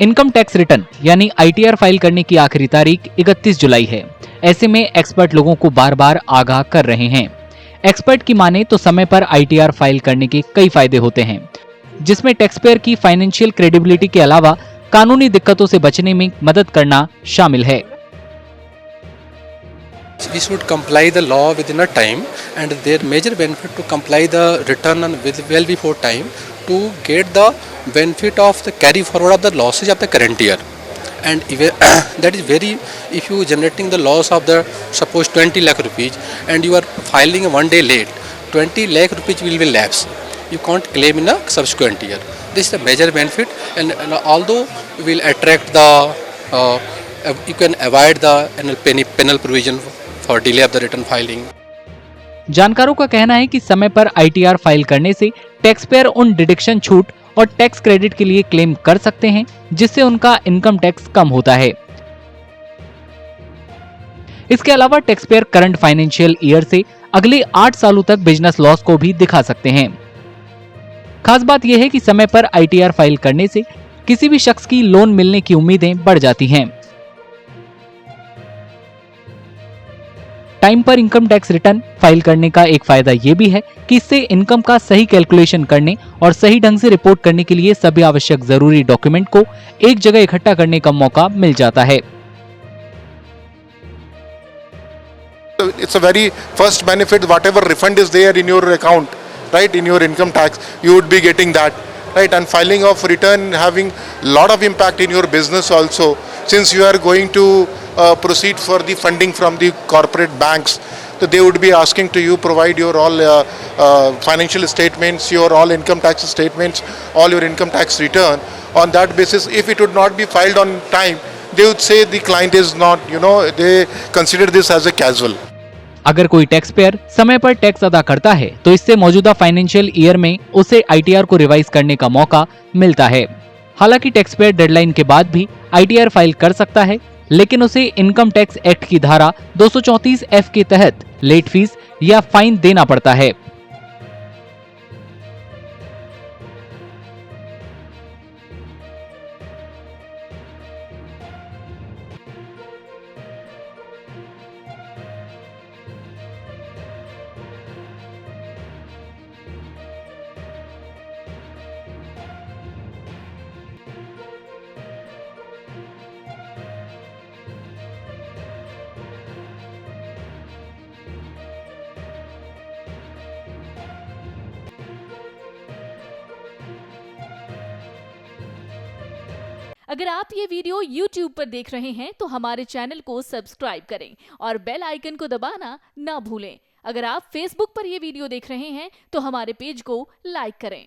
Income tax return यानी ITR file करने की आखिरी तारीख 31 जुलाई है। ऐसे में एक्सपर्ट लोगों को बार बार आगाह कर रहे हैं। एक्सपर्ट की माने तो समय पर आईटीआर फाइल करने के कई फायदे होते हैं, जिसमें टैक्सपेयर की फाइनेंशियल क्रेडिबिलिटी के अलावा कानूनी दिक्कतों से बचने में मदद करना शामिल है। We should comply the law within a time, and their major benefit to comply the return and with well before time to get the benefit of the carry forward of the losses of the current year. And that is very, if you generating the loss of the suppose 20 lakh rupees and you are filing one day late, 20 lakh rupees will be lapse. You can't claim in a subsequent year. This is the major benefit, and although you will attract the you can avoid the penal provision for delay of the return filing. जानकारों का कहना है कि समय पर ITR file करने से tax payer उन डिडक्शन छूट और टैक्स क्रेडिट के लिए क्लेम कर सकते हैं, जिससे उनका इनकम टैक्स कम होता है। इसके अलावा tax payer current financial year से अगले 8 सालों तक बिजनेस लॉस को भी दिखा सकते हैं। खास बात यह है कि समय पर आईटीआर फाइल करने से किसी भी शख्स की लोन मिलने की उम्मीदें बढ़ जाती हैं। टाइम पर इनकम टैक्स रिटर्न फाइल करने का एक फायदा ये भी है कि इससे इनकम का सही कैलकुलेशन करने और सही ढंग से रिपोर्ट करने के लिए सभी आवश्यक जरूरी डॉक्यूमेंट को एक जगह इकट्ठा करने का मौका मिल जाता है। It's a very first benefit. Whatever refund is there in your account, right, in your income tax, you would be getting that, right? And filing of return having lot of impact in your business also, since you are going to proceed for the funding from the corporate banks. So they would be asking to you provide your all financial statements, your all income tax statements, all your income tax return. On that basis, if it would not be filed on time, they would say the client is not, they consider this as a casual. अगर कोई tax payer समय पर tax अदा करता है तो इससे मौजूदा फाइनेंशियल ईयर में उसे आईटीआर को रिवाइज करने का मौका मिलता है। हालांकि टैक्स पेयर डेडलाइन के बाद भी आईटीआर फाइल कर सकता है, लेकिन उसे इनकम टैक्स एक्ट की धारा 234F के तहत लेट फीस या फाइन देना पड़ता है। अगर आप ये वीडियो YouTube पर देख रहे हैं तो हमारे चैनल को सब्सक्राइब करें और बेल आइकन को दबाना ना भूलें। अगर आप Facebook पर ये वीडियो देख रहे हैं तो हमारे पेज को लाइक करें।